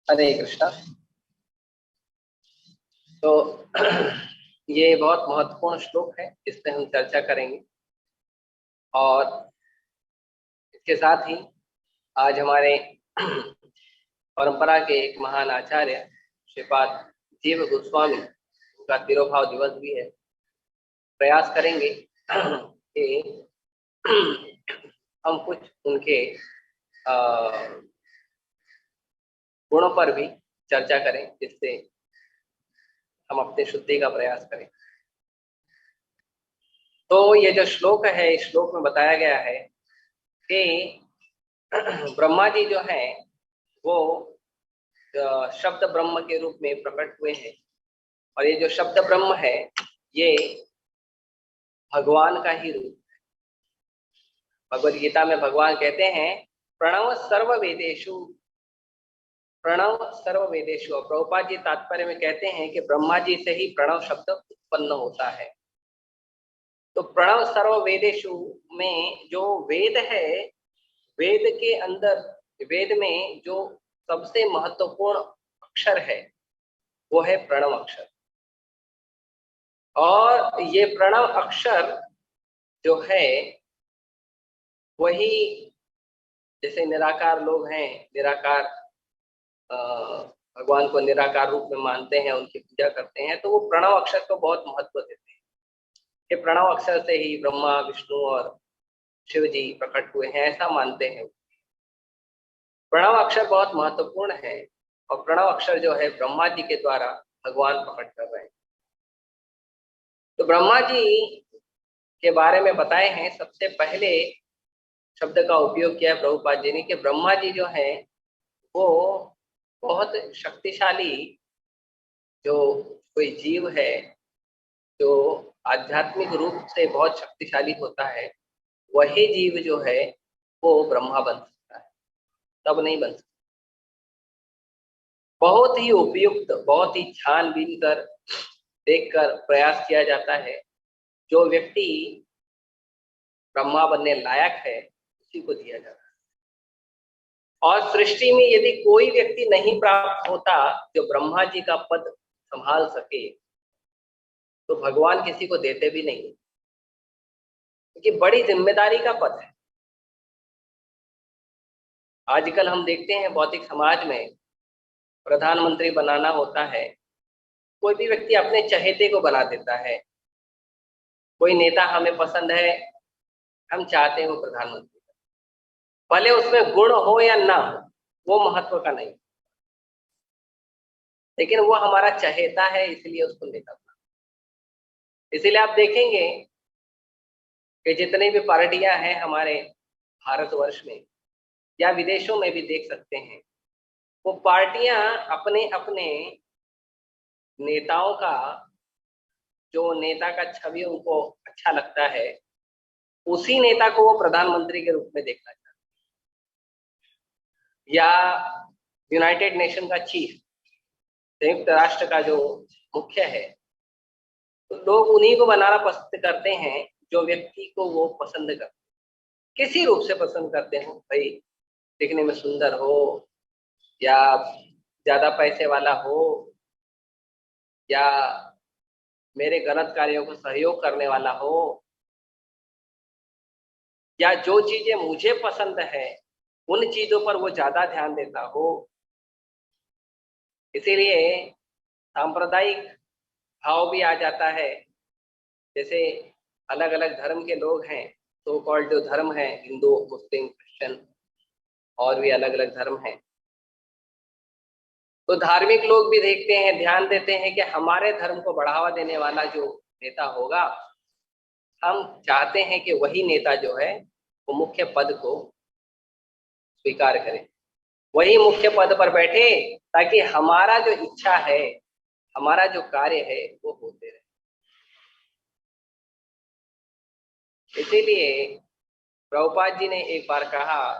हरे कृष्णा। तो ये बहुत महत्वपूर्ण श्लोक है, इस पे हम चर्चा करेंगे। और इसके साथ ही आज हमारे परंपरा के एक महान आचार्य श्रीपाद जीव गोस्वामी का तिरोभाव दिवस भी है। प्रयास करेंगे कि हम कुछ उनके गुणों पर भी चर्चा करें, जिससे हम अपने शुद्धि का प्रयास करें। तो ये जो श्लोक है, इस श्लोक में बताया गया है कि ब्रह्मा जी जो है वो शब्द ब्रह्म के रूप में प्रकट हुए हैं। और ये जो शब्द ब्रह्म है ये भगवान का ही रूप है। भगवद गीता में भगवान कहते हैं प्रणव सर्व वेदेषु, प्रणव सर्व वेदेषु। और प्रभुपाद जी तात्पर्य में कहते हैं कि ब्रह्मा जी से ही प्रणव शब्द उत्पन्न होता है। तो प्रणव सर्व वेदेषु में जो वेद है, वेद के अंदर, वेद में जो सबसे महत्वपूर्ण अक्षर है वो है प्रणव अक्षर। और ये प्रणव अक्षर जो है वही, जैसे निराकार लोग हैं, निराकार भगवान को निराकार रूप में मानते हैं, उनकी पूजा करते हैं, तो वो प्रणव अक्षर को बहुत महत्व देते हैं कि प्रणव अक्षर से ही ब्रह्मा विष्णु और शिव जी प्रकट हुए हैं, ऐसा मानते हैं। प्रणव अक्षर बहुत महत्वपूर्ण है और प्रणव अक्षर जो है ब्रह्मा जी के द्वारा भगवान प्रकट कर रहे हैं। तो ब्रह्मा जी के बारे में बताए हैं, सबसे पहले शब्द का उपयोग किया है प्रभुपाद जी ने कि ब्रह्मा जी जो है वो बहुत शक्तिशाली, जो कोई जीव है जो आध्यात्मिक रूप से बहुत शक्तिशाली होता है, वही जीव जो है वो ब्रह्मा बन सकता है, तब नहीं बन सकता। बहुत ही उपयुक्त, बहुत ही छानबीन कर देखकर प्रयास किया जाता है। जो व्यक्ति ब्रह्मा बनने लायक है उसी को दिया जाता है। और सृष्टि में यदि कोई व्यक्ति नहीं प्राप्त होता जो ब्रह्मा जी का पद संभाल सके, तो भगवान किसी को देते भी नहीं, क्योंकि बड़ी जिम्मेदारी का पद है। आजकल हम देखते हैं भौतिक समाज में प्रधानमंत्री बनाना होता है, कोई भी व्यक्ति अपने चहेते को बना देता है। कोई नेता हमें पसंद है, हम चाहते हैं वो प्रधानमंत्री, भले उसमें गुण हो या ना हो, वो महत्व का नहीं, लेकिन वो हमारा चहेता है इसलिए उसको नेता बना। इसीलिए आप देखेंगे कि जितनी भी पार्टियां हैं हमारे भारतवर्ष में या विदेशों में भी देख सकते हैं, वो पार्टियां अपने अपने नेताओं का, जो नेता का छवि उनको अच्छा लगता है, उसी नेता को वो प्रधानमंत्री के रूप में देखना चाहते हैं। या यूनाइटेड नेशन का चीफ, संयुक्त राष्ट्र का जो मुख्य है, तो लोग उन्हीं को बनाना पसंद करते हैं जो व्यक्ति को वो पसंद करते हैं, किसी रूप से पसंद करते हो, भाई दिखने में सुंदर हो या ज्यादा पैसे वाला हो या मेरे गलत कार्यों को सहयोग करने वाला हो, या जो चीजें मुझे पसंद है उन चीजों पर वो ज्यादा ध्यान देता हो। इसीलिए सांप्रदायिक भाव भी आ जाता है। जैसे अलग अलग धर्म के लोग हैं, सो कॉल्ड जो धर्म है, हिंदू मुस्लिम क्रिश्चियन और भी अलग अलग धर्म हैं, तो धार्मिक लोग भी देखते हैं, ध्यान देते हैं कि हमारे धर्म को बढ़ावा देने वाला जो नेता होगा, हम चाहते हैं कि वही नेता जो है वो मुख्य पद को स्वीकार करे, वही मुख्य पद पर बैठे, ताकि हमारा जो इच्छा है, हमारा जो कार्य है वो होते रहे। इसीलिए प्रभुपाद जी ने एक बार कहा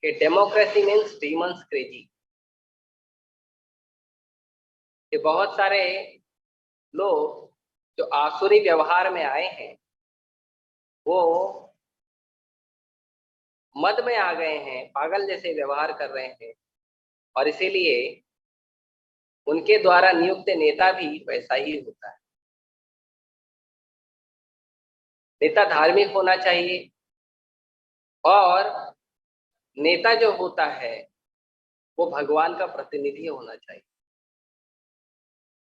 कि डेमोक्रेसी मीन्स डीमंस क्रेजी, कि बहुत सारे लोग जो आसुरी व्यवहार में आए हैं वो मद में आ गए हैं, पागल जैसे व्यवहार कर रहे हैं, और इसीलिए उनके द्वारा नियुक्त नेता भी वैसा ही होता है। नेता धार्मिक होना चाहिए और नेता जो होता है वो भगवान का प्रतिनिधि होना चाहिए।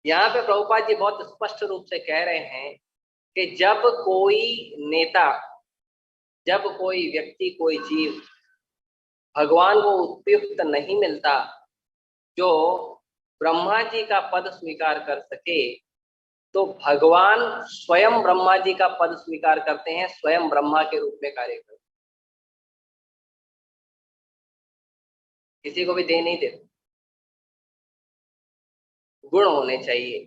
यहाँ पे प्रभुपाद जी बहुत स्पष्ट रूप से कह रहे हैं कि जब कोई नेता, जब कोई व्यक्ति, कोई जीव भगवान को उपयुक्त नहीं मिलता जो ब्रह्मा जी का पद स्वीकार कर सके, तो भगवान स्वयं ब्रह्मा जी का पद स्वीकार करते हैं, स्वयं ब्रह्मा के रूप में कार्य करते हैं। किसी को भी दे नहीं देते। गुण होने चाहिए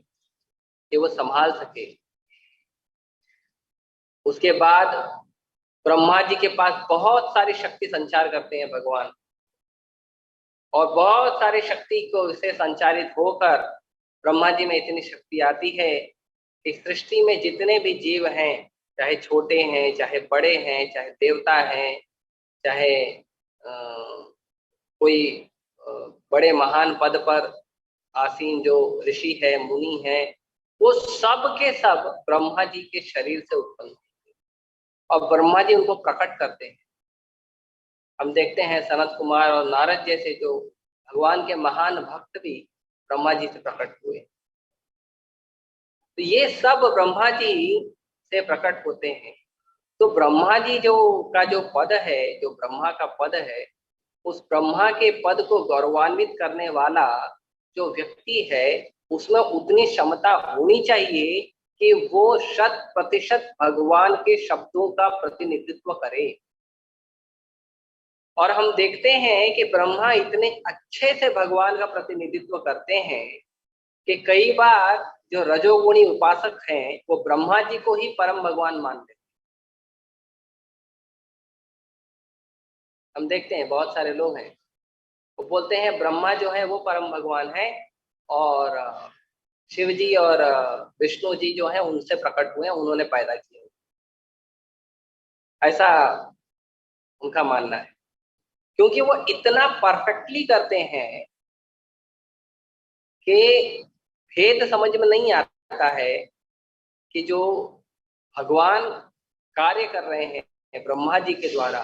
कि वो संभाल सके। उसके बाद ब्रह्मा जी के पास बहुत सारी शक्ति संचार करते हैं भगवान, और बहुत सारी शक्ति को से संचारित होकर ब्रह्मा जी में इतनी शक्ति आती है कि सृष्टि में जितने भी जीव हैं, चाहे छोटे हैं, चाहे बड़े हैं, चाहे देवता हैं, चाहे कोई बड़े महान पद पर आसीन जो ऋषि है, मुनि है, वो सब के सब ब्रह्मा जी के शरीर से उत्पन्न होते हैं और ब्रह्मा जी उनको प्रकट करते हैं। हम देखते हैं सनत कुमार और नारद जैसे जो भगवान के महान भक्त भी ब्रह्मा जी से प्रकट हुए। तो ये सब ब्रह्मा जी से प्रकट होते हैं। तो ब्रह्मा जी जो पद है, जो ब्रह्मा का पद है, उस ब्रह्मा के पद को गौरवान्वित करने वाला जो व्यक्ति है, उसमें उतनी क्षमता होनी चाहिए कि वो 100% भगवान के शब्दों का प्रतिनिधित्व करे। और हम देखते हैं कि ब्रह्मा इतने अच्छे से भगवान का प्रतिनिधित्व करते हैं कि कई बार जो रजोगुणी उपासक हैं वो ब्रह्मा जी को ही परम भगवान मानते हैं। हम देखते हैं बहुत सारे लोग हैं वो बोलते हैं ब्रह्मा जो है वो परम भगवान है और शिव जी और विष्णु जी जो है उनसे प्रकट हुए हैं, उन्होंने पैदा किए, ऐसा उनका मानना है। क्योंकि वो इतना परफेक्टली करते हैं कि भेद समझ में नहीं आता है कि जो भगवान कार्य कर रहे हैं ब्रह्मा जी के द्वारा,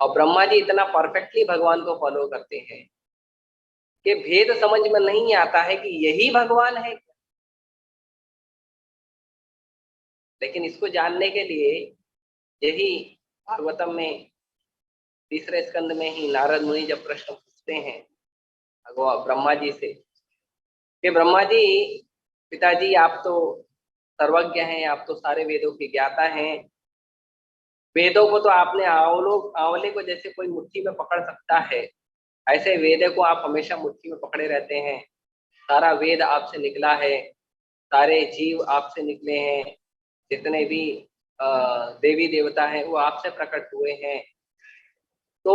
और ब्रह्मा जी इतना परफेक्टली भगवान को फॉलो करते हैं कि भेद समझ में नहीं आता है कि यही भगवान है। लेकिन इसको जानने के लिए यही भागवतम में तीसरे स्कंद में ही नारद मुनि जब प्रश्न पूछते हैं भगवान ब्रह्मा जी से कि ब्रह्मा जी, पिताजी आप तो सर्वज्ञ हैं, आप तो सारे वेदों के ज्ञाता हैं, वेदों को तो आपने आंवले को जैसे कोई मुट्ठी में पकड़ सकता है, ऐसे वेद को आप हमेशा मुट्ठी में पकड़े रहते हैं। सारा वेद आपसे निकला है, सारे जीव आपसे निकले हैं, जितने भी देवी देवता हैं वो आपसे प्रकट हुए हैं। तो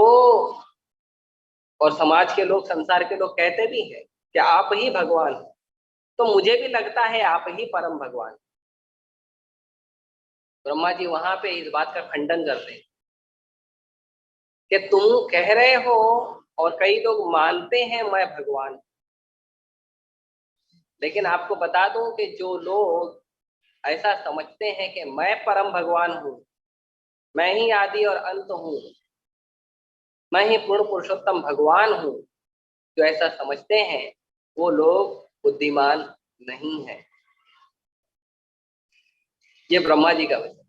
और समाज के लोग, संसार के लोग कहते भी हैं कि आप ही भगवान हो। तो मुझे भी लगता है आप ही परम भगवान। ब्रह्मा जी वहां पे इस बात का खंडन करते हैं कि तुम कह रहे हो और कई लोग मानते हैं मैं भगवान, लेकिन आपको बता दूं कि जो लोग ऐसा समझते हैं कि मैं परम भगवान हूँ, मैं ही आदि और अंत हूँ, मैं ही पूर्ण पुरुषोत्तम भगवान हूँ, जो ऐसा समझते हैं वो लोग बुद्धिमान नहीं है। ये ब्रह्मा जी का वचन,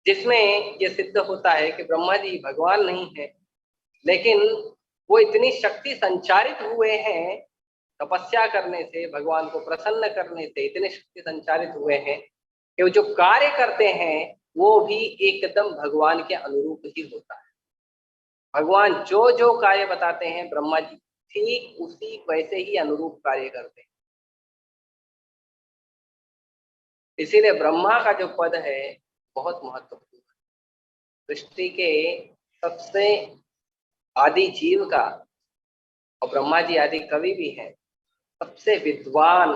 जिसमें ये सिद्ध होता है कि ब्रह्मा जी भगवान नहीं है, लेकिन वो इतनी शक्ति संचारित हुए हैं तपस्या करने से, भगवान को प्रसन्न करने से इतने शक्ति संचारित हुए हैं कि वो जो कार्य करते हैं वो भी एकदम भगवान के अनुरूप ही होता है। भगवान जो जो कार्य बताते हैं ब्रह्मा जी ठीक उसी वैसे ही अनुरूप कार्य करते हैं। इसीलिए ब्रह्मा का जो पद है बहुत महत्वपूर्ण है। सृष्टि के सबसे आदि जीव का, और ब्रह्मा जी आदि कवि भी हैं, सबसे विद्वान,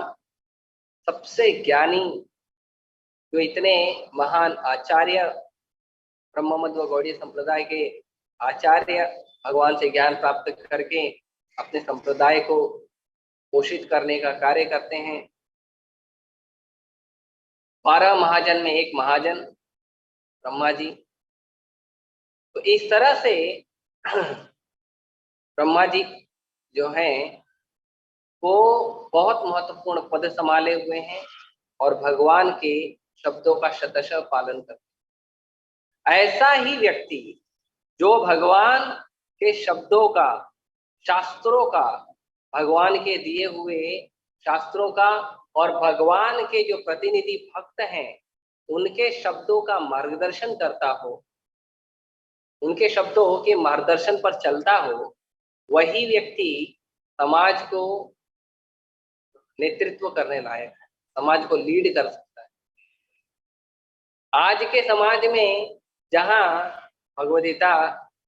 सबसे ज्ञानी, जो इतने महान आचार्य, ब्रह्म मध्व गौड़ीय संप्रदाय के आचार्य, भगवान से ज्ञान प्राप्त करके अपने संप्रदाय को पोषित करने का कार्य करते हैं। 12 महाजन में एक महाजन ब्रह्मा जी। तो इस तरह से ब्रह्मा जी जो हैं वो बहुत महत्वपूर्ण पद संभाले हुए हैं और भगवान के शब्दों का शतशः पालन करते हैं। ऐसा ही व्यक्ति जो भगवान के शब्दों का, शास्त्रों का, भगवान के दिए हुए शास्त्रों का और भगवान के जो प्रतिनिधि भक्त हैं उनके शब्दों का मार्गदर्शन करता हो, उनके शब्दों के मार्गदर्शन पर चलता हो, वही व्यक्ति समाज को नेतृत्व करने लायक है, समाज को लीड कर सकता है। आज के समाज में जहां भगवद्गीता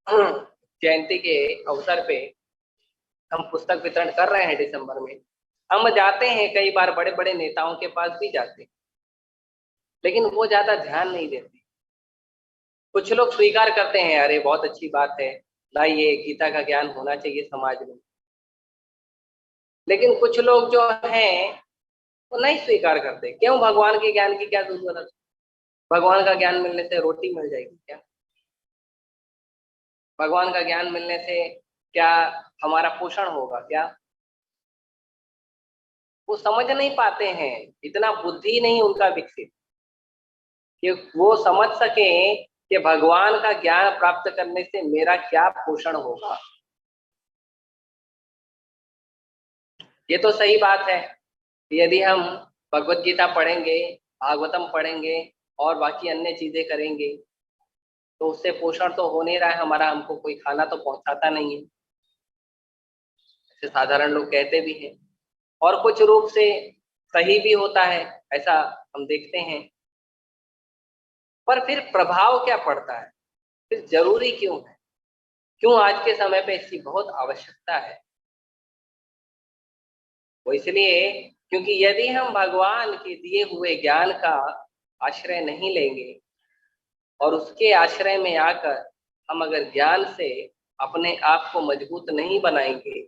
जयंती के अवसर पे हम पुस्तक वितरण कर रहे हैं दिसंबर में, हम जाते हैं कई बार बड़े बड़े नेताओं के पास भी जाते हैं, लेकिन वो ज्यादा ध्यान नहीं देते। कुछ लोग स्वीकार करते हैं, अरे बहुत अच्छी बात है, लाइए गीता का ज्ञान होना चाहिए समाज में, लेकिन कुछ लोग जो हैं वो नहीं स्वीकार करते। क्यों? भगवान के ज्ञान की क्या जरूरत है? भगवान का ज्ञान मिलने से रोटी मिल जाएगी क्या? भगवान का ज्ञान मिलने से क्या हमारा पोषण होगा क्या? वो समझ नहीं पाते हैं, इतना बुद्धि नहीं उनका विकसित कि वो समझ सके कि भगवान का ज्ञान प्राप्त करने से मेरा क्या पोषण होगा। ये तो सही बात है कि यदि हम भगवत गीता पढ़ेंगे, भागवतम पढ़ेंगे और बाकी अन्य चीजें करेंगे तो उससे पोषण तो हो नहीं रहा है हमारा, हमको कोई खाना तो पहुंचाता नहीं है, ऐसे साधारण लोग कहते भी हैं। और कुछ रूप से सही भी होता है, ऐसा हम देखते हैं। पर फिर प्रभाव क्या पड़ता है? फिर जरूरी क्यों है? क्यों आज के समय पे इसकी बहुत आवश्यकता है? वो इसलिए क्योंकि यदि हम भगवान के दिए हुए ज्ञान का आश्रय नहीं लेंगे और उसके आश्रय में आकर हम अगर ज्ञान से अपने आप को मजबूत नहीं बनाएंगे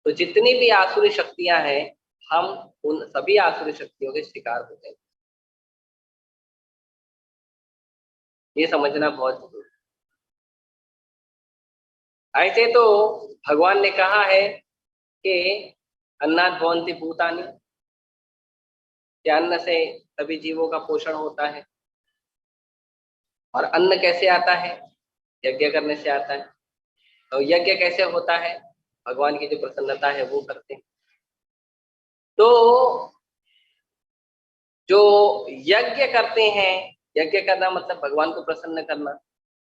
तो जितनी भी आसुरी शक्तियां हैं हम उन सभी आसुरी शक्तियों के शिकार हो जाएंगे। ये समझना बहुत जरूरी है। ऐसे तो भगवान ने कहा है कि अन्नात् भवन्ति भूतानि, कि अन्न से सभी जीवों का पोषण होता है। और अन्न कैसे आता है? यज्ञ करने से आता है। तो यज्ञ कैसे होता है? भगवान की जो प्रसन्नता है वो करते हैं। तो जो यज्ञ करते हैं, यज्ञ करना मतलब भगवान को प्रसन्न करना,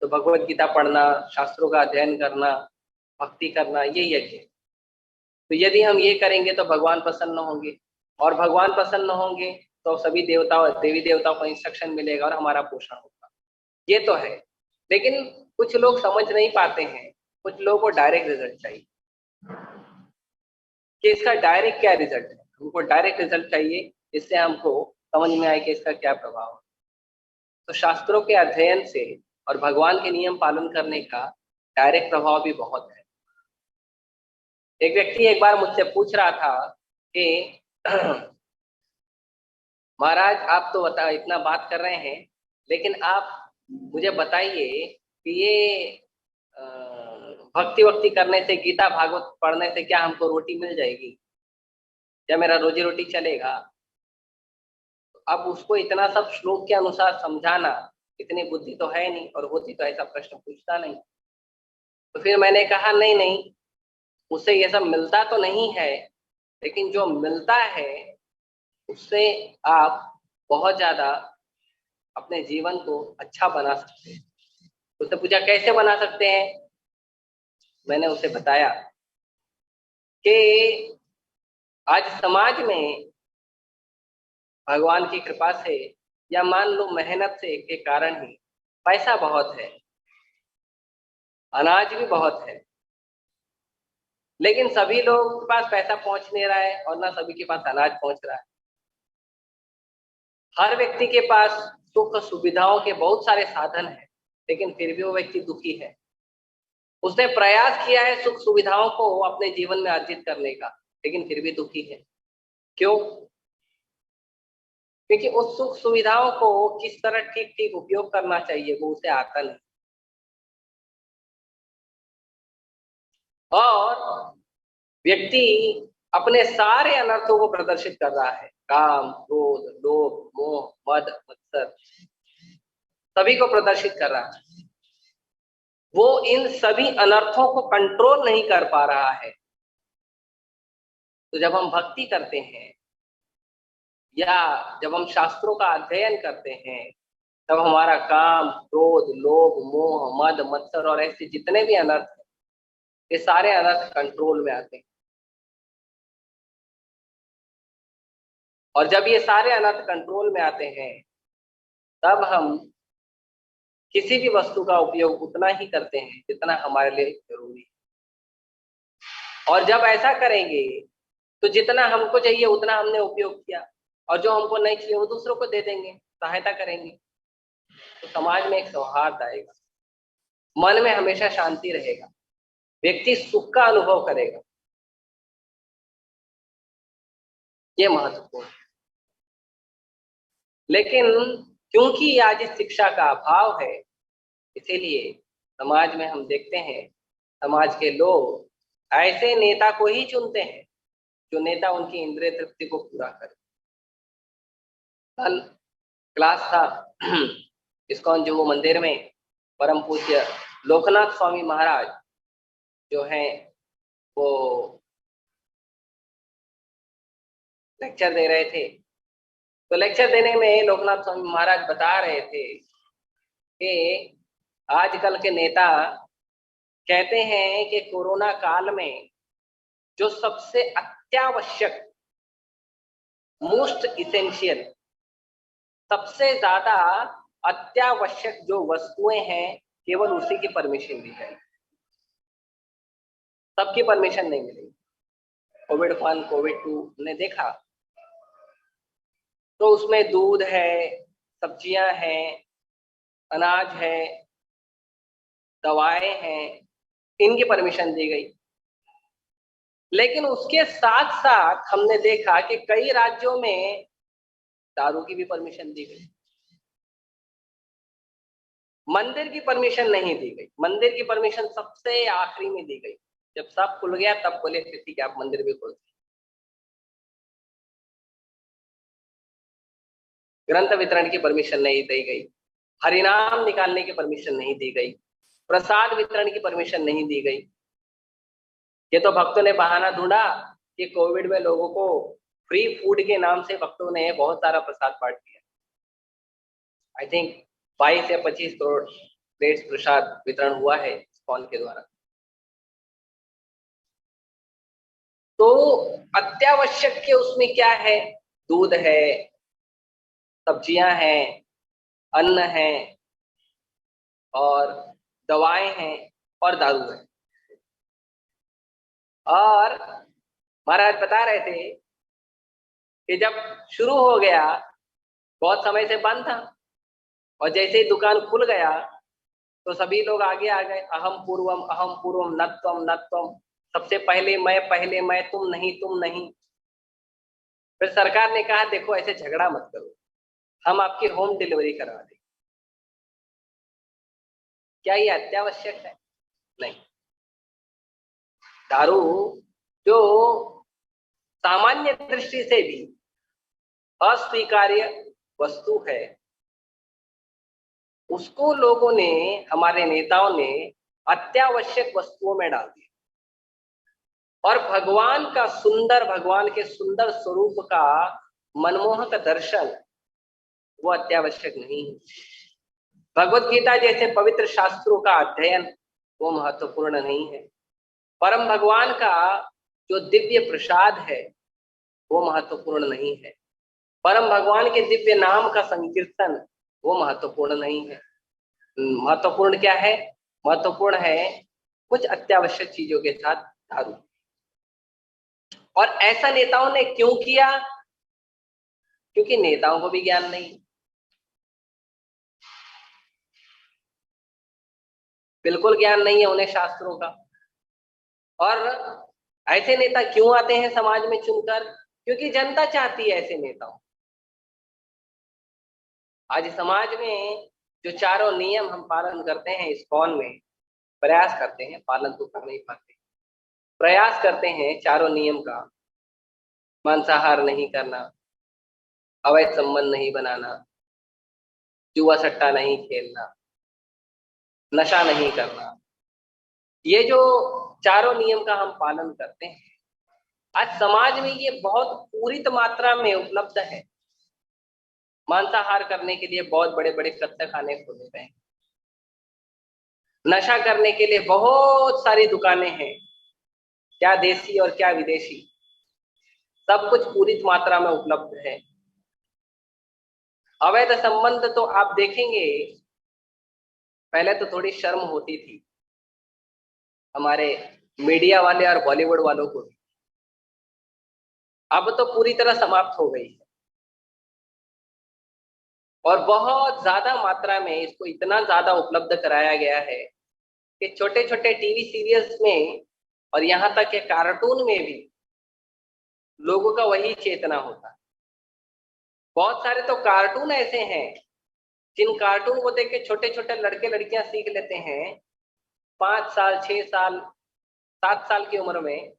तो भगवत गीता पढ़ना, शास्त्रों का अध्ययन करना, भक्ति करना, ये यज्ञ। तो यदि हम ये करेंगे तो भगवान प्रसन्न होंगे, और भगवान प्रसन्न होंगे तो सभी देवताओं, देवी देवताओं को इंस्ट्रक्शन मिलेगा और हमारा पोषण होगा। ये तो है, लेकिन कुछ लोग समझ नहीं पाते हैं। कुछ लोगों को डायरेक्ट रिजल्ट चाहिए कि इसका डायरेक्ट क्या रिजल्ट है। हमको डायरेक्ट रिजल्ट चाहिए जिससे हमको समझ में आए कि इसका क्या प्रभाव है। तो शास्त्रों के अध्ययन से और भगवान के नियम पालन करने का डायरेक्ट प्रभाव भी बहुत है। एक व्यक्ति एक बार मुझसे पूछ रहा था कि महाराज आप तो बता इतना बात कर रहे हैं, लेकिन आप मुझे बताइए कि ये भक्ति वक्ति करने से, गीता भागवत पढ़ने से क्या हमको रोटी मिल जाएगी, क्या मेरा रोजी रोटी चलेगा? अब उसको इतना सब श्लोक के अनुसार समझाना, इतनी बुद्धि तो है नहीं, और होती तो ऐसा प्रश्न पूछता नहीं। तो फिर मैंने कहा नहीं नहीं, उससे ये सब मिलता तो नहीं है, लेकिन जो मिलता है उससे आप बहुत ज्यादा अपने जीवन को अच्छा बना सकते हैं। उससे पूछा कैसे बना सकते हैं? मैंने उसे बताया कि आज समाज में भगवान की कृपा से या मान लो मेहनत से के कारण ही पैसा बहुत है, अनाज भी बहुत है, लेकिन सभी लोगों के पास पैसा पहुंच नहीं रहा है और ना सभी के पास अनाज पहुंच रहा है। हर व्यक्ति के पास सुख सुविधाओं के बहुत सारे साधन हैं, लेकिन फिर भी वो व्यक्ति दुखी है। उसने प्रयास किया है सुख सुविधाओं को अपने जीवन में अर्जित करने का, लेकिन फिर भी दुखी है। क्यों? क्योंकि उस सुख सुविधाओं को किस तरह ठीक ठीक उपयोग करना चाहिए वो उसे आता नहीं। और व्यक्ति अपने सारे अनर्थों को प्रदर्शित कर रहा है, काम, क्रोध, लोभ, मोह, मद, मत्सर, सभी को प्रदर्शित कर रहा है। वो इन सभी अनर्थों को कंट्रोल नहीं कर पा रहा है। तो जब हम भक्ति करते हैं या जब हम शास्त्रों का अध्ययन करते हैं, तब हमारा काम, क्रोध, लोभ, मोह, मद, मत्सर और ऐसे जितने भी अनर्थ हैं, ये सारे अनर्थ कंट्रोल में आते हैं। और जब ये सारे अनर्थ कंट्रोल में आते हैं, तब हम किसी भी वस्तु का उपयोग उतना ही करते हैं जितना हमारे लिए जरूरी है। और जब ऐसा करेंगे तो जितना हमको चाहिए उतना हमने उपयोग किया, और जो हमको नहीं चाहिए वो दूसरों को दे देंगे, सहायता करेंगे। तो समाज में एक सौहार्द आएगा, मन में हमेशा शांति रहेगा, व्यक्ति सुख का अनुभव करेगा। ये महत्वपूर्ण है। लेकिन क्योंकि आज इस शिक्षा का अभाव है, इसीलिए समाज में हम देखते हैं, समाज के लोग ऐसे नेता को ही चुनते हैं जो नेता उनकी इंद्रिय तृप्ति को पूरा करे। कल क्लास था इस्कॉन जो मंदिर में परम पूज्य लोकनाथ स्वामी महाराज जो हैं वो लेक्चर दे रहे थे। तो लेक्चर देने में लोकनाथ स्वामी महाराज बता रहे थे कि आजकल के नेता कहते हैं कि कोरोना काल में जो सबसे अत्यावश्यक, मोस्ट इसेंशियल, सबसे ज्यादा अत्यावश्यक जो वस्तुएं हैं, केवल उसी की परमिशन दी जाएगी, सबकी परमिशन नहीं मिलेगी। कोविड 1, कोविड 2 ने देखा तो उसमें दूध है, सब्जियां हैं, अनाज है, दवाएं हैं, इनकी परमिशन दी गई। लेकिन उसके साथ साथ हमने देखा कि कई राज्यों में दारू की भी परमिशन दी गई, मंदिर की परमिशन नहीं दी गई। मंदिर की परमिशन सबसे आखिरी में दी गई, जब सब खुल गया तब बोले ठीक है आप मंदिर भी खोल। ग्रंथ वितरण की परमिशन नहीं दी गई, हरिनाम निकालने की परमिशन नहीं दी गई, प्रसाद वितरण की परमिशन नहीं दी गई। ये तो भक्तों ने बहाना ढूंढा कि कोविड में लोगों को फ्री फूड के नाम से भक्तों ने बहुत सारा प्रसाद बांट दिया। आई थिंक 22 या 25 करोड़ प्लेट्स प्रसाद वितरण हुआ है इस्कॉन के द्वारा। तो अत्यावश्यक के उसमें क्या है? दूध है, सब्जियां हैं, अन्न है, और दवाएं हैं, और दारू है। और महाराज बता रहे थे कि जब शुरू हो गया, बहुत समय से बंद था, और जैसे ही दुकान खुल गया तो सभी लोग आगे आ गए, अहम पूर्वम न त्वम, सबसे पहले मैं, तुम नहीं, तुम नहीं। फिर सरकार ने कहा देखो ऐसे झगड़ा मत करो, हम आपकी होम डिलीवरी करवा देंगे। क्या ये अत्यावश्यक है? नहीं। दारू जो सामान्य दृष्टि से भी अस्वीकार्य वस्तु है, उसको लोगों ने, हमारे नेताओं ने अत्यावश्यक वस्तुओं में डाल दिया। और भगवान के सुंदर स्वरूप का मनमोहक दर्शन वो अत्यावश्यक नहीं है। भगवत गीता जैसे पवित्र शास्त्रों का अध्ययन वो महत्वपूर्ण नहीं है। परम भगवान का जो दिव्य प्रसाद है वो महत्वपूर्ण नहीं है। परम भगवान के दिव्य नाम का संकीर्तन वो महत्वपूर्ण नहीं है। महत्वपूर्ण क्या है? महत्वपूर्ण है कुछ अत्यावश्यक चीजों के साथ दारू। और ऐसा नेताओं ने क्यों किया? क्योंकि नेताओं को भी ज्ञान नहीं। बिल्कुल ज्ञान नहीं है उन्हें शास्त्रों का। और ऐसे नेता क्यों आते हैं समाज में चुनकर? क्योंकि जनता चाहती है ऐसे नेताओं। आज समाज में जो चारों नियम हम पालन करते हैं, इस्कॉन में प्रयास करते हैं, पालन तो कर नहीं पाते, प्रयास करते हैं चारों नियम का, मांसाहार नहीं करना, अवैध संबंध नहीं बनाना, जुआ सट्टा नहीं खेलना, नशा नहीं करना, ये जो चारों नियम का हम पालन करते हैं, आज समाज में ये बहुत पूरित मात्रा में उपलब्ध है। मांसाहार करने के लिए बहुत बड़े बड़े कत्ते खाने खोले गए हैं, नशा करने के लिए बहुत सारी दुकानें हैं, क्या देसी और क्या विदेशी, सब कुछ पूरित मात्रा में उपलब्ध है। अवैध संबंध तो आप देखेंगे, पहले तो थोड़ी शर्म होती थी हमारे मीडिया वाले और बॉलीवुड वालों को, अब तो पूरी तरह समाप्त हो गई है। और बहुत ज्यादा मात्रा में इसको इतना ज्यादा उपलब्ध कराया गया है कि छोटे छोटे टीवी सीरियल्स में और यहाँ तक के कार्टून में भी लोगों का वही चेतना होता है। बहुत सारे तो कार्टून ऐसे हैं जिन कार्टून को देख के छोटे छोटे लड़के लड़कियां सीख लेते हैं, 5 साल 6 साल 7 साल की उम्र में,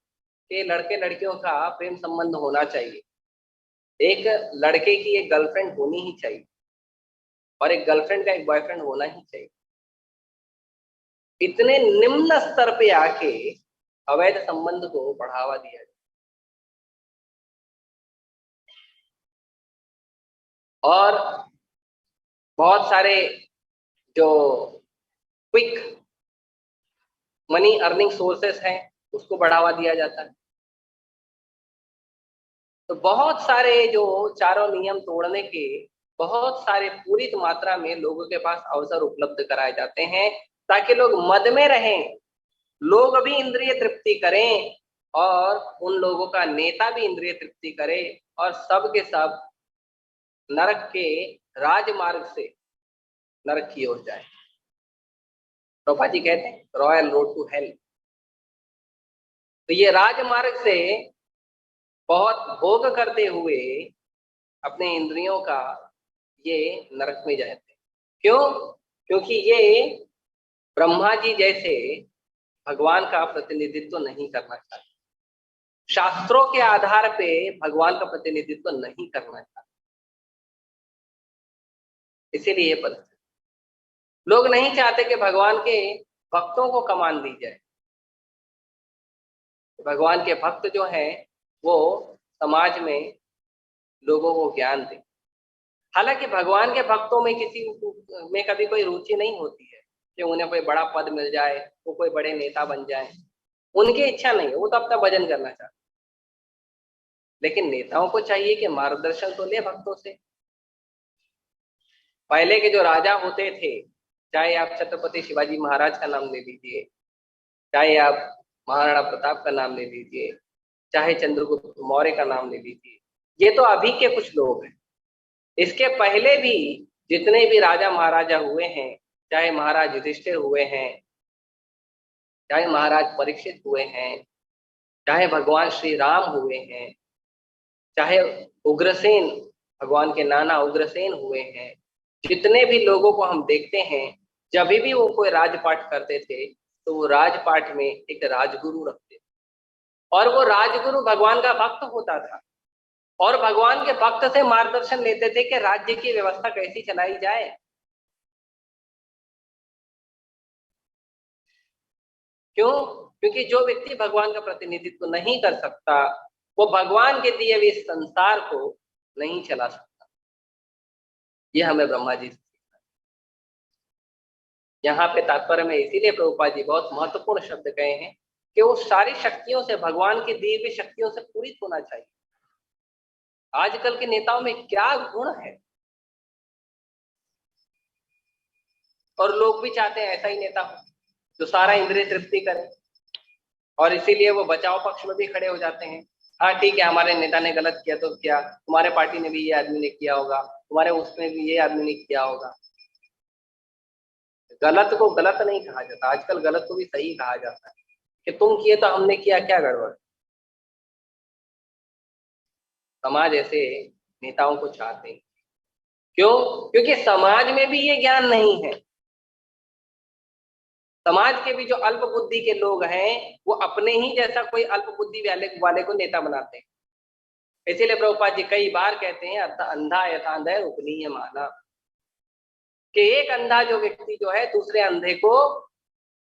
कि लड़के लड़कियों का प्रेम संबंध होना चाहिए, एक लड़के की एक गर्लफ्रेंड होनी ही चाहिए और एक गर्लफ्रेंड का एक बॉयफ्रेंड होना ही चाहिए। इतने निम्न स्तर पे आके अवैध संबंध को बढ़ावा दिया जाए। और बहुत सारे जो क्विक मनी अर्निंग सोर्सेस हैं उसको बढ़ावा दिया जाता है। तो बहुत सारे जो चारों नियम तोड़ने के बहुत सारे पूरित मात्रा में लोगों के पास अवसर उपलब्ध कराए जाते हैं ताकि लोग मद में रहें, लोग भी इंद्रिय तृप्ति करें और उन लोगों का नेता भी इंद्रिय तृप्ति करे और सब के सब नरक के राजमार्ग से नरक की ओर जाए। प्रभा जी कहते हैं रॉयल रोड टू हेल। तो ये राजमार्ग से बहुत भोग करते हुए अपने इंद्रियों का ये नरक में जाते हैं। क्यों? क्योंकि ये ब्रह्मा जी जैसे भगवान का प्रतिनिधित्व नहीं करना चाहते, शास्त्रों के आधार पे भगवान का प्रतिनिधित्व नहीं करना चाहते। इसीलिए ये परिस्थिति, लोग नहीं चाहते कि भगवान के भक्तों को कमान दी जाए। भगवान के भक्त जो हैं वो समाज में लोगों को ज्ञान दें। हालांकि भगवान के भक्तों में किसी में कभी कोई रुचि नहीं होती है कि उन्हें कोई बड़ा पद मिल जाए, वो कोई बड़े नेता बन जाए, उनकी इच्छा नहीं है, वो तो अपना भजन करना चाहते। लेकिन नेताओं को चाहिए कि मार्गदर्शन तो ले भक्तों से। पहले के जो राजा होते थे, चाहे आप छत्रपति शिवाजी महाराज का नाम ले लीजिए, चाहे आप महाराणा प्रताप का नाम ले लीजिए, चाहे चंद्रगुप्त मौर्य का नाम ले लीजिए, ये तो अभी के कुछ लोग हैं। इसके पहले भी जितने भी राजा महाराजा हुए हैं, चाहे महाराज युधिष्ठिर हुए हैं, चाहे महाराज परीक्षित हुए हैं, चाहे भगवान श्री राम हुए हैं, चाहे उग्रसेन, भगवान के नाना उग्रसेन हुए हैं, जितने भी लोगों को हम देखते हैं, जब भी वो कोई राजपाठ करते थे तो वो राजपाठ में एक राजगुरु रखते थे और वो राजगुरु भगवान का भक्त होता था और भगवान के भक्त से मार्गदर्शन लेते थे कि राज्य की व्यवस्था कैसी चलाई जाए। क्यों? क्योंकि जो व्यक्ति भगवान का प्रतिनिधित्व नहीं कर सकता वो भगवान के दिए हुए संसार को नहीं चला सकता। ये हमें ब्रह्मा जी से सीखना है। यहाँ पे तात्पर्य में इसीलिए प्रभुपाद जी बहुत महत्वपूर्ण शब्द कहे हैं कि वो सारी शक्तियों से, भगवान की दी हुई शक्तियों से पूरित होना चाहिए। आजकल के नेताओं में क्या गुण है और लोग भी चाहते हैं ऐसा ही नेता हो जो सारा इंद्रिय तृप्ति करे और इसीलिए वो बचाव पक्ष में भी खड़े हो जाते हैं। हाँ ठीक है, हमारे नेता ने गलत किया तो क्या, तुम्हारे पार्टी ने भी ये आदमी ने किया होगा, तुम्हारे उसमें भी ये आदमी ने किया होगा। गलत को गलत नहीं कहा जाता, आजकल गलत को भी सही कहा जाता है कि तुम किए तो हमने किया, क्या गड़बड़। समाज ऐसे नेताओं को चाहते हैं। क्यों? क्योंकि समाज में भी ये ज्ञान नहीं है। समाज के भी जो अल्प बुद्धि के लोग हैं वो अपने ही जैसा कोई अल्प बुद्धि वाले को नेता बनाते हैं। इसीलिए प्रभुपाद जी कई बार कहते हैं अंधा यथांधः उपनीय माना, कि एक अंधा जो व्यक्ति जो है दूसरे अंधे को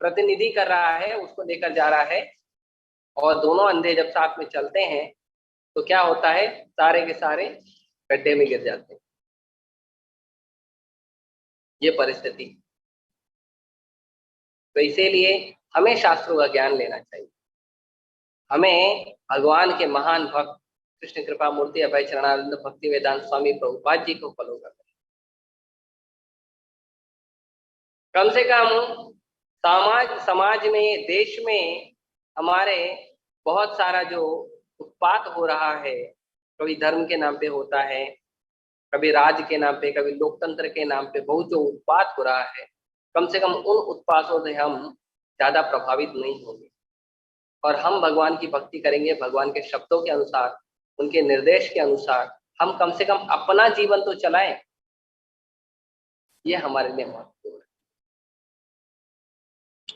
प्रतिनिधि कर रहा है, उसको लेकर जा रहा है, और दोनों अंधे जब साथ में चलते हैं तो क्या होता है, सारे के सारे गड्ढे में गिर जाते हैं। ये परिस्थिति। तो इसीलिए हमें शास्त्रों का ज्ञान लेना चाहिए। हमें भगवान के महान भक्त कृष्ण कृपा मूर्ति अभय चरणानंद भक्ति वेदांत स्वामी प्रभुपाद जी को फॉलो करना। कम से कम समाज में, देश में हमारे बहुत सारा जो उत्पात हो रहा है, कभी धर्म के नाम पे होता है, कभी राज के नाम पे, कभी लोकतंत्र के नाम पे बहुत जो उत्पात हो रहा है, कम से कम उन उत्पातों से हम ज्यादा प्रभावित नहीं होंगे और हम भगवान की भक्ति करेंगे, भगवान के शब्दों के अनुसार, उनके निर्देश के अनुसार हम कम से कम अपना जीवन तो चलाएं। ये हमारे लिए महत्वपूर्ण है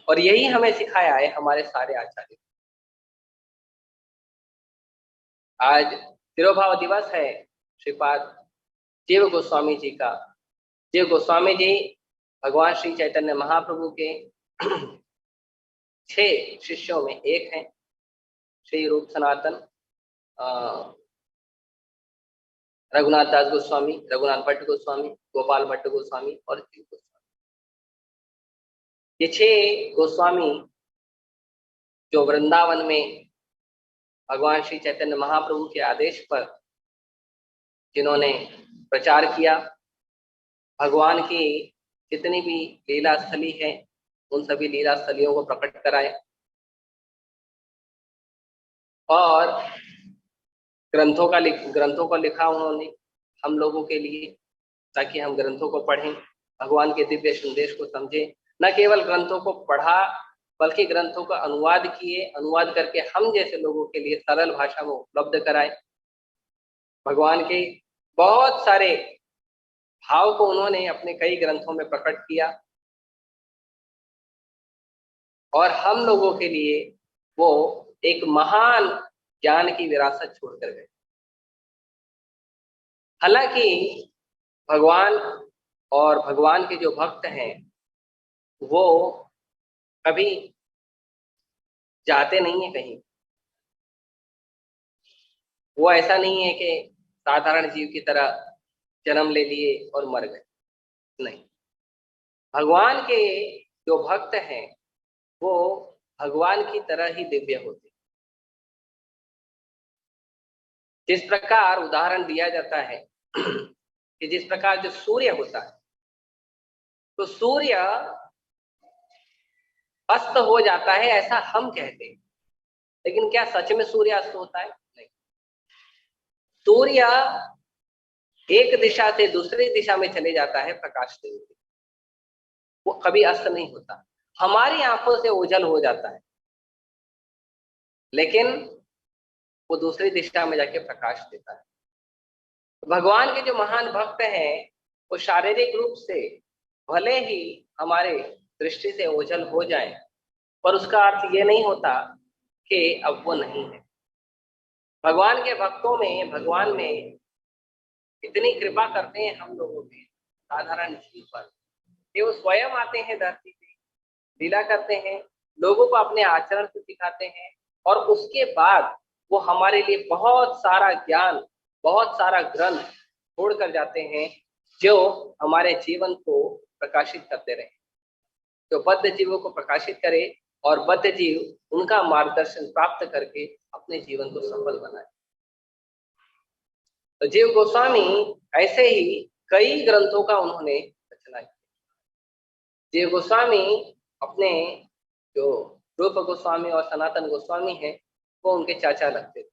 और यही हमें सिखाया है हमारे सारे आचार्य। आज तिरोभाव दिवस है श्रीपाद जीव गोस्वामी जी का। जीव गोस्वामी जी भगवान श्री चैतन्य महाप्रभु के 6 शिष्यों में एक हैं। श्री रूप सनातन, रघुनाथ दास गोस्वामी, रघुनाथ भट्ट गोस्वामी, गोपाल भट्ट गोस्वामी और जीव गोस्वामी। ये 6 गोस्वामी जो वृंदावन में भगवान श्री चैतन्य महाप्रभु के आदेश पर जिन्होंने प्रचार किया, भगवान की जितनी भी लीला स्थली है उन सभी लीला स्थलियों को प्रकट कराए और ग्रंथों को लिखा उन्होंने हम लोगों के लिए, ताकि हम ग्रंथों को पढ़ें, भगवान के दिव्य संदेश को समझें। न केवल ग्रंथों को पढ़ा बल्कि ग्रंथों का अनुवाद किए, अनुवाद करके हम जैसे लोगों के लिए सरल भाषा में उपलब्ध कराए। भगवान के बहुत सारे भाव को उन्होंने अपने कई ग्रंथों में प्रकट किया और हम लोगों के लिए वो एक महान ज्ञान की विरासत छोड़कर गए। हालांकि भगवान और भगवान के जो भक्त हैं वो कभी जाते नहीं है कहीं। वो ऐसा नहीं है कि साधारण जीव की तरह जन्म ले लिए और मर गए, नहीं। भगवान के जो भक्त हैं वो भगवान की तरह ही दिव्य होते। जिस प्रकार उदाहरण दिया जाता है कि जिस प्रकार जो सूर्य होता है, तो सूर्य अस्त हो जाता है ऐसा हम कहते हैं, लेकिन क्या सच में सूर्य अस्त होता है? नहीं। सूर्य एक दिशा से दूसरी दिशा में चले जाता है प्रकाश देने के, वो कभी अस्त नहीं होता। हमारी आंखों से ओझल हो जाता है लेकिन वो दूसरी दिशा में जाके प्रकाश देता है। भगवान के जो महान भक्त हैं वो शारीरिक रूप से भले ही हमारे दृष्टि से ओझल हो जाएं, पर उसका अर्थ ये नहीं होता कि अब वो नहीं है। भगवान के भक्तों में, भगवान में इतनी कृपा करते हैं हम लोगों पे, साधारण जीव पर, कि वो स्वयं आते हैं धरती पे, लीला करते हैं, लोगों को अपने आचरण से सिखाते हैं और उसके बाद वो हमारे लिए बहुत सारा ज्ञान, बहुत सारा ग्रंथ छोड़ कर जाते हैं जो हमारे जीवन को प्रकाशित करते रहे, जो बद्ध जीवों को प्रकाशित करे और बद्ध जीव उनका मार्गदर्शन प्राप्त करके अपने जीवन को सफल बनाए। तो जीव गोस्वामी ऐसे ही कई ग्रंथों का उन्होंने रचना की। जीव गोस्वामी अपने जो रूप गोस्वामी और सनातन गोस्वामी हैं वो उनके चाचा लगते थे।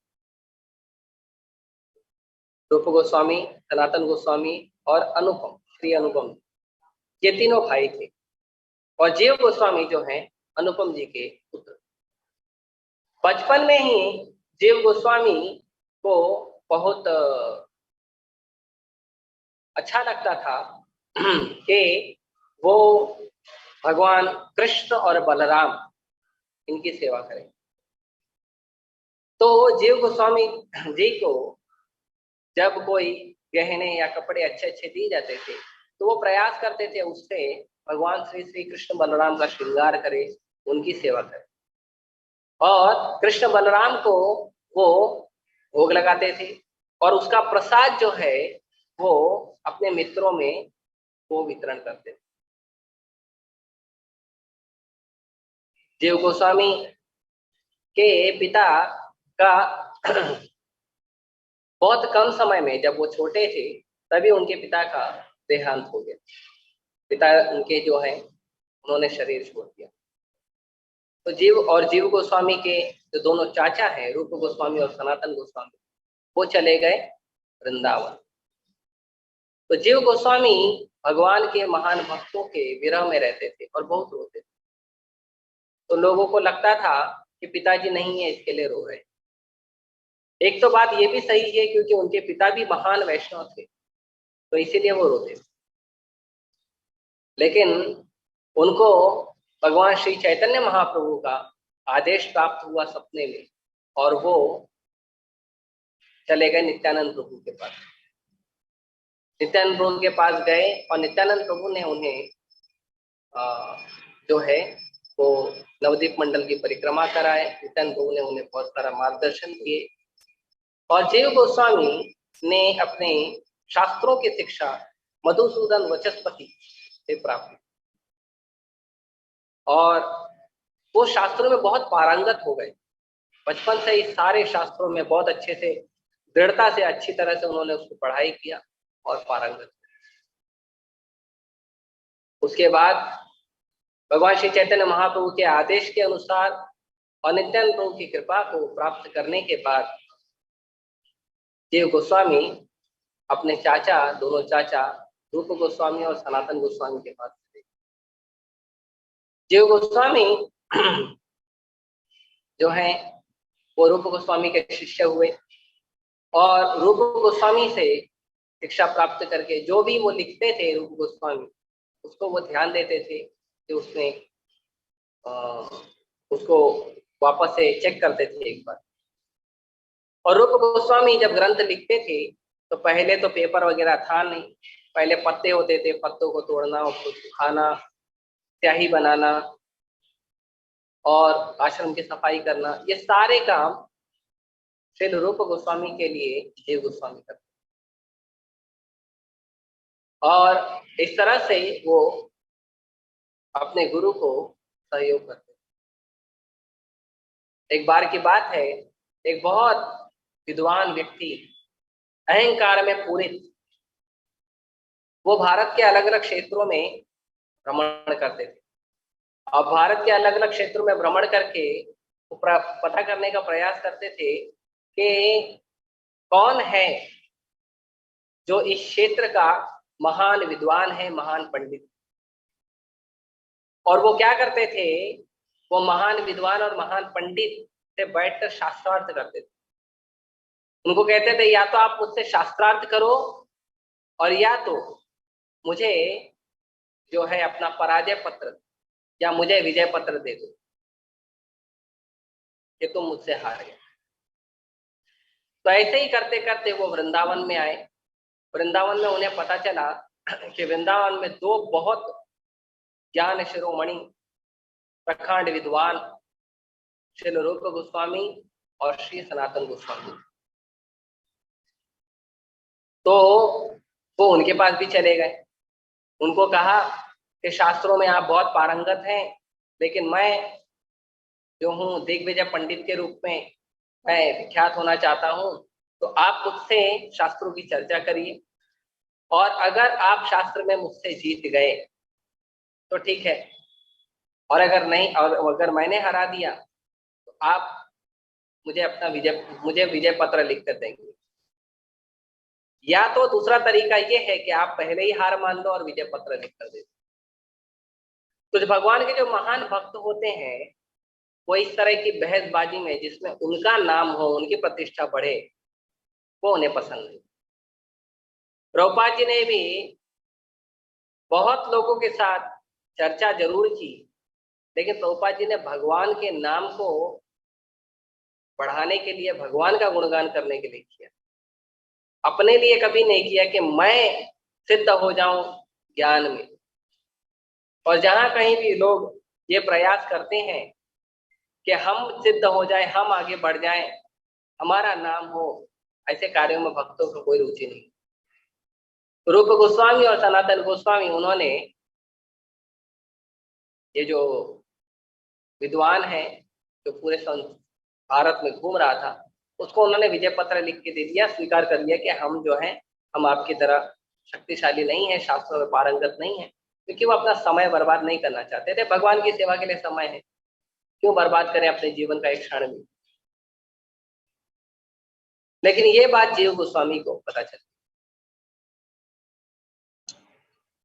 रूप गोस्वामी, सनातन गोस्वामी और अनुपम, श्री अनुपम, ये तीनों भाई थे। और जीव गोस्वामी जो हैं अनुपम जी के पुत्र। बचपन में ही जीव गोस्वामी को बहुत अच्छा लगता था कि वो भगवान कृष्ण और बलराम इनकी सेवा करें। तो जीव गोस्वामी जी को जब कोई गहने या कपड़े अच्छे अच्छे दिए जाते थे तो वो प्रयास करते थे उससे भगवान श्री श्री कृष्ण बलराम का श्रृंगार करे, उनकी सेवा करे। और कृष्ण बलराम को वो भोग लगाते थे और उसका प्रसाद जो है वो अपने मित्रों में वो वितरण करते थे। जीव गोस्वामी के पिता का बहुत कम समय में, जब वो छोटे थे तभी उनके पिता का देहांत हो गया। पिता उनके जो हैं उन्होंने शरीर छोड़ दिया। तो जीव गोस्वामी के जो दोनों चाचा हैं, रूप गोस्वामी और सनातन गोस्वामी, वो चले गए वृंदावन। तो जीव गोस्वामी भगवान के महान भक्तों के विरह में रहते थे और बहुत रोते थे। तो लोगों को लगता था कि पिताजी नहीं है इसके लिए रो रहे। एक तो बात ये भी सही है क्योंकि उनके पिता भी महान वैष्णव थे तो इसीलिए वो रोते थे। लेकिन उनको भगवान श्री चैतन्य महाप्रभु का आदेश प्राप्त हुआ सपने में और वो चले गए नित्यानंद प्रभु के पास। नित्यानंद प्रभु के पास गए और नित्यानंद प्रभु ने उन्हें जो है वो नवदीप मंडल की परिक्रमा कराए। नित्यानंद प्रभु ने उन्हें बहुत सारा मार्गदर्शन किए और जीव गोस्वामी ने अपने शास्त्रों की शिक्षा मधुसूदन वचस्पति से प्राप्त की और वो शास्त्रों में बहुत पारंगत हो गए। बचपन से ही सारे शास्त्रों में बहुत अच्छे से, दृढ़ता से, अच्छी तरह से उन्होंने उसको पढ़ाई किया और पारंगत। उसके बाद भगवान श्री चैतन्य महाप्रभु के आदेश के अनुसार और नित्यानंद प्रभु की कृपा को प्राप्त करने के बाद जीव गोस्वामी अपने चाचा, दोनों चाचा रूप गोस्वामी और सनातन गोस्वामी के पास थे। जीव गोस्वामी जो है वो रूप गोस्वामी के शिष्य हुए और रूप गोस्वामी से शिक्षा प्राप्त करके जो भी वो लिखते थे रूप गोस्वामी, उसको वो ध्यान देते थे कि उसने उसको वापस से चेक करते थे एक बार। और रूप गोस्वामी जब ग्रंथ लिखते थे तो पहले तो पेपर वगैरह था नहीं, पहले पत्ते होते थे, पत्तों को तोड़ना, उसको सुखाना, स्याही बनाना और आश्रम की सफाई करना, ये सारे काम श्री रूप गोस्वामी के लिए जीव गोस्वामी करते और इस तरह से वो अपने गुरु को सहयोग करते। एक बार की बात है, एक बहुत विद्वान व्यक्ति, अहंकार में पूरित, वो भारत के अलग अलग क्षेत्रों में भ्रमण करते थे। अब भारत के अलग अलग क्षेत्रों में भ्रमण करके वो पता करने का प्रयास करते थे कि कौन है जो इस क्षेत्र का महान विद्वान है, महान पंडित। और वो क्या करते थे, वो महान विद्वान और महान पंडित से बैठकर शास्त्रार्थ करते थे। उनको कहते थे या तो आप मुझसे शास्त्रार्थ करो और या तो मुझे जो है अपना पराजय पत्र या मुझे विजय पत्र दे दो कि तुम मुझसे हार गए। तो ऐसे ही करते करते वो वृंदावन में आए। वृंदावन में उन्हें पता चला कि वृंदावन में दो बहुत ज्ञान शिरोमणि प्रखंड विद्वान श्री रूप गोस्वामी और श्री सनातन गोस्वामी, तो वो उनके पास भी चले गए। उनको कहा कि शास्त्रों में आप बहुत पारंगत हैं, लेकिन मैं जो हूँ दिग्विजय पंडित के रूप में मैं विख्यात होना चाहता हूँ, तो आप मुझसे शास्त्रों की चर्चा करिए और अगर आप शास्त्र में मुझसे जीत गए तो ठीक है, और अगर नहीं, और अगर मैंने हरा दिया तो आप मुझे विजय पत्र लिख कर देंगे। या तो दूसरा तरीका ये है कि आप पहले ही हार मान लो और विजय पत्र लिख कर दे। तो जो भगवान के जो महान भक्त होते हैं वो इस तरह की बहसबाजी में जिसमें उनका नाम हो, उनकी प्रतिष्ठा बढ़े, वो उन्हें पसंद नहीं। प्रभुपाद जी ने भी बहुत लोगों के साथ चर्चा जरूर की, लेकिन प्रभुपाद जी ने भगवान के नाम को बढ़ाने के लिए, भगवान का गुणगान करने के लिए किया। अपने लिए कभी नहीं किया कि मैं सिद्ध हो जाऊं ज्ञान में। और जहां कहीं भी लोग ये प्रयास करते हैं कि हम सिद्ध हो जाए, हम आगे बढ़ जाएं, हमारा नाम हो, ऐसे कार्यों में भक्तों को कोई रुचि नहीं। रूप गोस्वामी और सनातन गोस्वामी, उन्होंने ये जो विद्वान है जो पूरे भारत में घूम रहा था, उसको उन्होंने विजय पत्र लिख के दे दिया, स्वीकार कर लिया कि हम जो है, हम आपकी तरह शक्तिशाली नहीं है, शास्त्रों में पारंगत नहीं है, क्योंकि वो अपना समय बर्बाद नहीं करना चाहते थे। भगवान की सेवा के लिए समय है, क्यों बर्बाद करें अपने जीवन का एक क्षण भी। लेकिन ये बात जीव गोस्वामी को पता चली,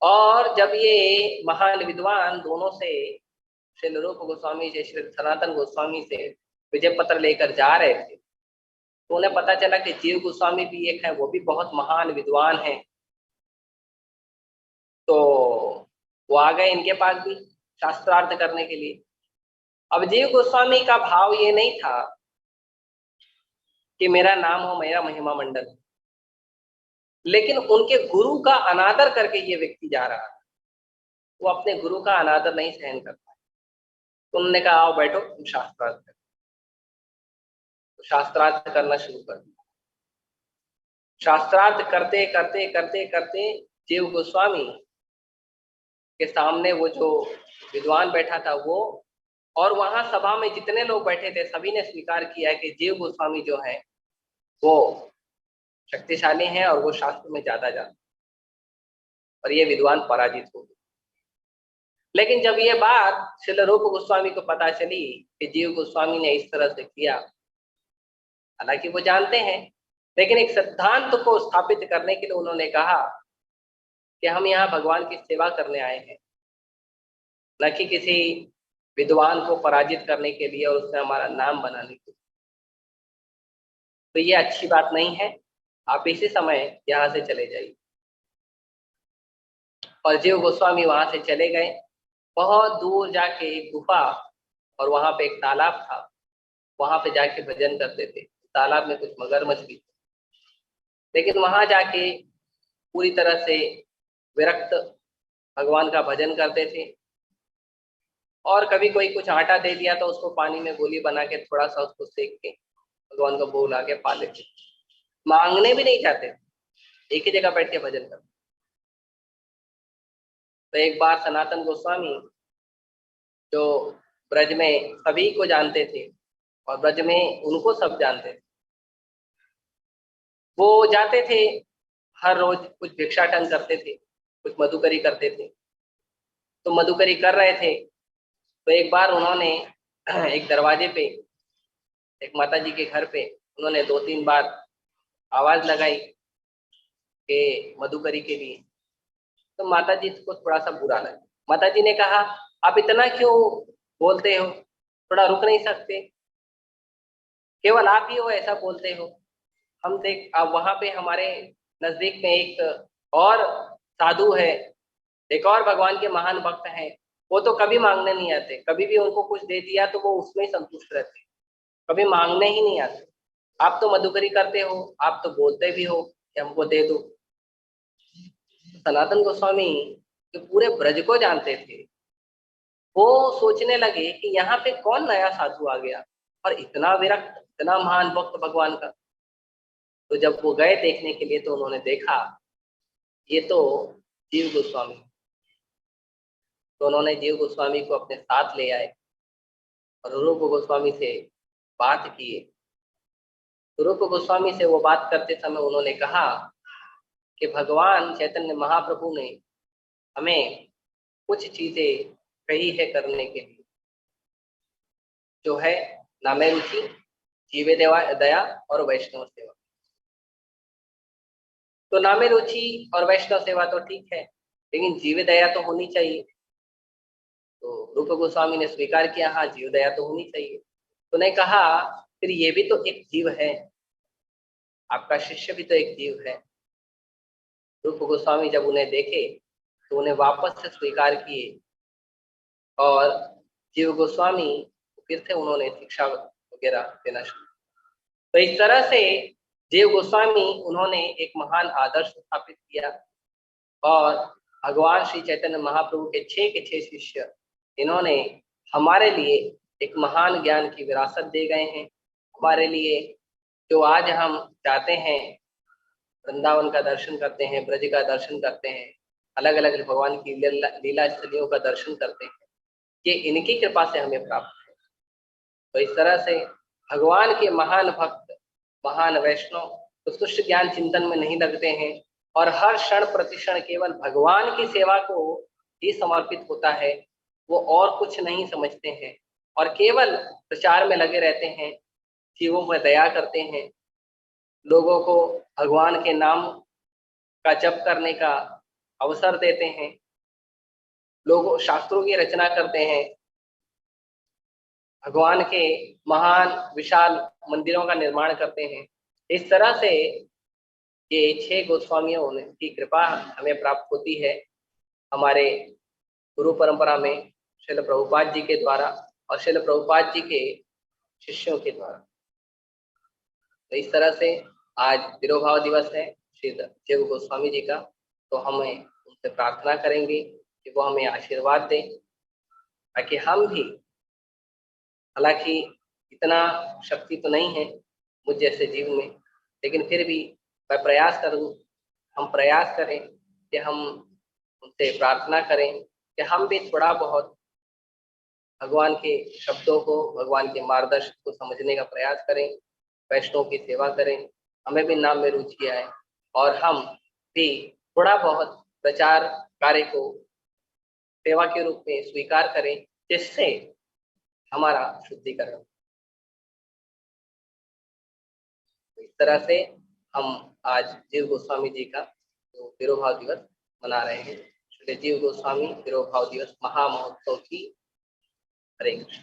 और जब ये महान विद्वान दोनों से, श्री रूप गोस्वामी से श्री सनातन गोस्वामी से विजय पत्र लेकर जा रहे थे, तो उन्हें पता चला कि जीव गोस्वामी भी एक है, वो भी बहुत महान विद्वान है। तो वो आ गए इनके पास भी शास्त्रार्थ करने के लिए। अब जीव गोस्वामी का भाव ये नहीं था कि मेरा नाम हो, मेरा महिमा मंडल हो, लेकिन उनके गुरु का अनादर करके ये व्यक्ति जा रहा था। वो अपने गुरु का अनादर नहीं सहन करता। तो उन्होंने कहा आओ बैठो, तुम शास्त्रार्थ करो। तो शास्त्रार्थ करना शुरू कर दिया। शास्त्रार्थ करते करते करते करते जीव गोस्वामी के सामने वो जो विद्वान बैठा था वो, और वहां सभा में जितने लोग बैठे थे सभी ने स्वीकार किया कि जीव गोस्वामी जो है वो शक्तिशाली हैं और वो शास्त्र में ज्यादा जानते, और ये विद्वान पराजित हो गए। लेकिन जब ये बात श्रील रूप गोस्वामी को पता चली कि जीव गोस्वामी ने इस तरह से किया, हालांकि वो जानते हैं, लेकिन एक सिद्धांत को स्थापित करने के लिए उन्होंने कहा कि हम यहाँ भगवान की सेवा करने आए हैं, न कि किसी विद्वान को पराजित करने के लिए और उससे हमारा नाम बनाने के लिए। तो ये अच्छी बात नहीं है, आप इसी समय यहाँ से चले जाइए। और जीव गोस्वामी वहां से चले गए। बहुत दूर जाके एक गुफा, और वहां पे एक तालाब था, वहां पे जाके भजन करते थे। तालाब में कुछ मगरमच्छ भी थे, लेकिन वहां जाके पूरी तरह से विरक्त भगवान का भजन करते थे। और कभी कोई कुछ आटा दे दिया तो उसको पानी में गोली बना के थोड़ा सा उसको सेक के भगवान को भोग ला के पा लेते। मांगने भी नहीं चाहते, एक ही जगह बैठ के भजन करते। तो एक बार सनातन गोस्वामी, जो ब्रज में सभी को जानते थे और ब्रज में उनको सब जानते थे, वो जाते थे, हर रोज कुछ भिक्षाटन करते थे, कुछ मधुकरी करते थे। तो मधुकरी कर रहे थे, तो एक बार उन्होंने एक दरवाजे पे, एक माता जी के घर पे उन्होंने 2-3 बार आवाज लगाई कि मधुकरी के लिए। तो माता जी को थोड़ा सा बुरा लगा। माता जी ने कहा आप इतना क्यों बोलते हो, थोड़ा रुक नहीं सकते, केवल आप ही हो ऐसा बोलते हो। हम देख, अब वहां पे हमारे नजदीक में एक और साधु है, एक और भगवान के महान भक्त हैं, वो तो कभी मांगने नहीं आते, कभी भी उनको कुछ दे दिया तो वो उसमें ही संतुष्ट रहते, कभी मांगने ही नहीं आते। आप तो मधुकरी करते हो, आप तो बोलते भी हो कि हमको दे दो। सनातन गोस्वामी जो पूरे ब्रज को जानते थे, वो सोचने लगे कि यहाँ पे कौन नया साधु आ गया और इतना विरक्त, इतना महान भक्त भगवान का। तो जब वो गए देखने के लिए तो उन्होंने देखा ये तो जीव गोस्वामी। तो उन्होंने जीव गोस्वामी को अपने साथ ले आए और रूप गोस्वामी से बात किए। रूप गोस्वामी से वो बात करते समय उन्होंने कहा कि भगवान चैतन्य महाप्रभु ने हमें कुछ चीजें कही है करने के लिए, जो है नामे रुचि, जीवे देवा दया और वैष्णव सेवा। तो नामे रुचि और वैष्णव सेवा तो ठीक है, लेकिन जीवे दया तो होनी चाहिए। रूप गोस्वामी ने स्वीकार किया, हाँ जीव दया तो होनी चाहिए। तो उन्हें कहा फिर ये भी तो एक जीव है, आपका शिष्य भी तो एक जीव है। रूप गोस्वामी जब उन्हें देखे तो उन्हें वापस से स्वीकार किए और जीव गोस्वामी फिर से उन्होंने शिक्षा वगैरह देना शुरू। तो इस तरह से जीव गोस्वामी उन्होंने एक महान आदर्श स्थापित किया और भगवान श्री चैतन्य महाप्रभु के 6 के 6 शिष्य इन्होंने हमारे लिए एक महान ज्ञान की विरासत दे गए हैं। हमारे लिए जो आज हम जाते हैं, वृंदावन का दर्शन करते हैं, ब्रज का दर्शन करते हैं, अलग अलग भगवान की लीला स्थलियों का दर्शन करते हैं, ये इनकी कृपा से हमें प्राप्त है। तो इस तरह से भगवान के महान भक्त, महान वैष्णव तो तुष्ट ज्ञान चिंतन में नहीं लगते हैं और हर क्षण प्रतिक्षण केवल भगवान की सेवा को ही समर्पित होता है। वो और कुछ नहीं समझते हैं और केवल प्रचार में लगे रहते हैं, जीवों पर दया करते हैं, लोगों को भगवान के नाम का जप करने का अवसर देते हैं, लोगों शास्त्रों की रचना करते हैं, भगवान के महान विशाल मंदिरों का निर्माण करते हैं। इस तरह से ये 6 गोस्वामियों की कृपा हमें प्राप्त होती है हमारे गुरु परंपरा में श्रील प्रभुपाद जी के द्वारा और श्रील प्रभुपाद जी के शिष्यों के द्वारा। तो इस तरह से आज तिरोभाव दिवस है श्री जीव गोस्वामी जी का। तो हमें उनसे प्रार्थना करेंगे कि वो हमें आशीर्वाद दें ताकि हम भी, हालांकि इतना शक्ति तो नहीं है मुझ जैसे जीव में, लेकिन फिर भी मैं प्रयास करूं, हम प्रयास करें कि हम उनसे प्रार्थना करें कि हम भी थोड़ा बहुत भगवान के शब्दों को, भगवान के मार्गदर्शन को समझने का प्रयास करें, वैष्णव की सेवा करें। हमें भी नाम में रुचि आए और हम भी थोड़ा बहुत प्रचार कार्य को सेवा के रूप में स्वीकार करें, जिससे हमारा शुद्धिकरण। इस तरह से हम आज जीव गोस्वामी जी का जो तिरोभाव दिवस मना रहे हैं। श्री जीव गोस्वामी तिरोभाव दिवस महामहोत्सव की हरे कृष्ण।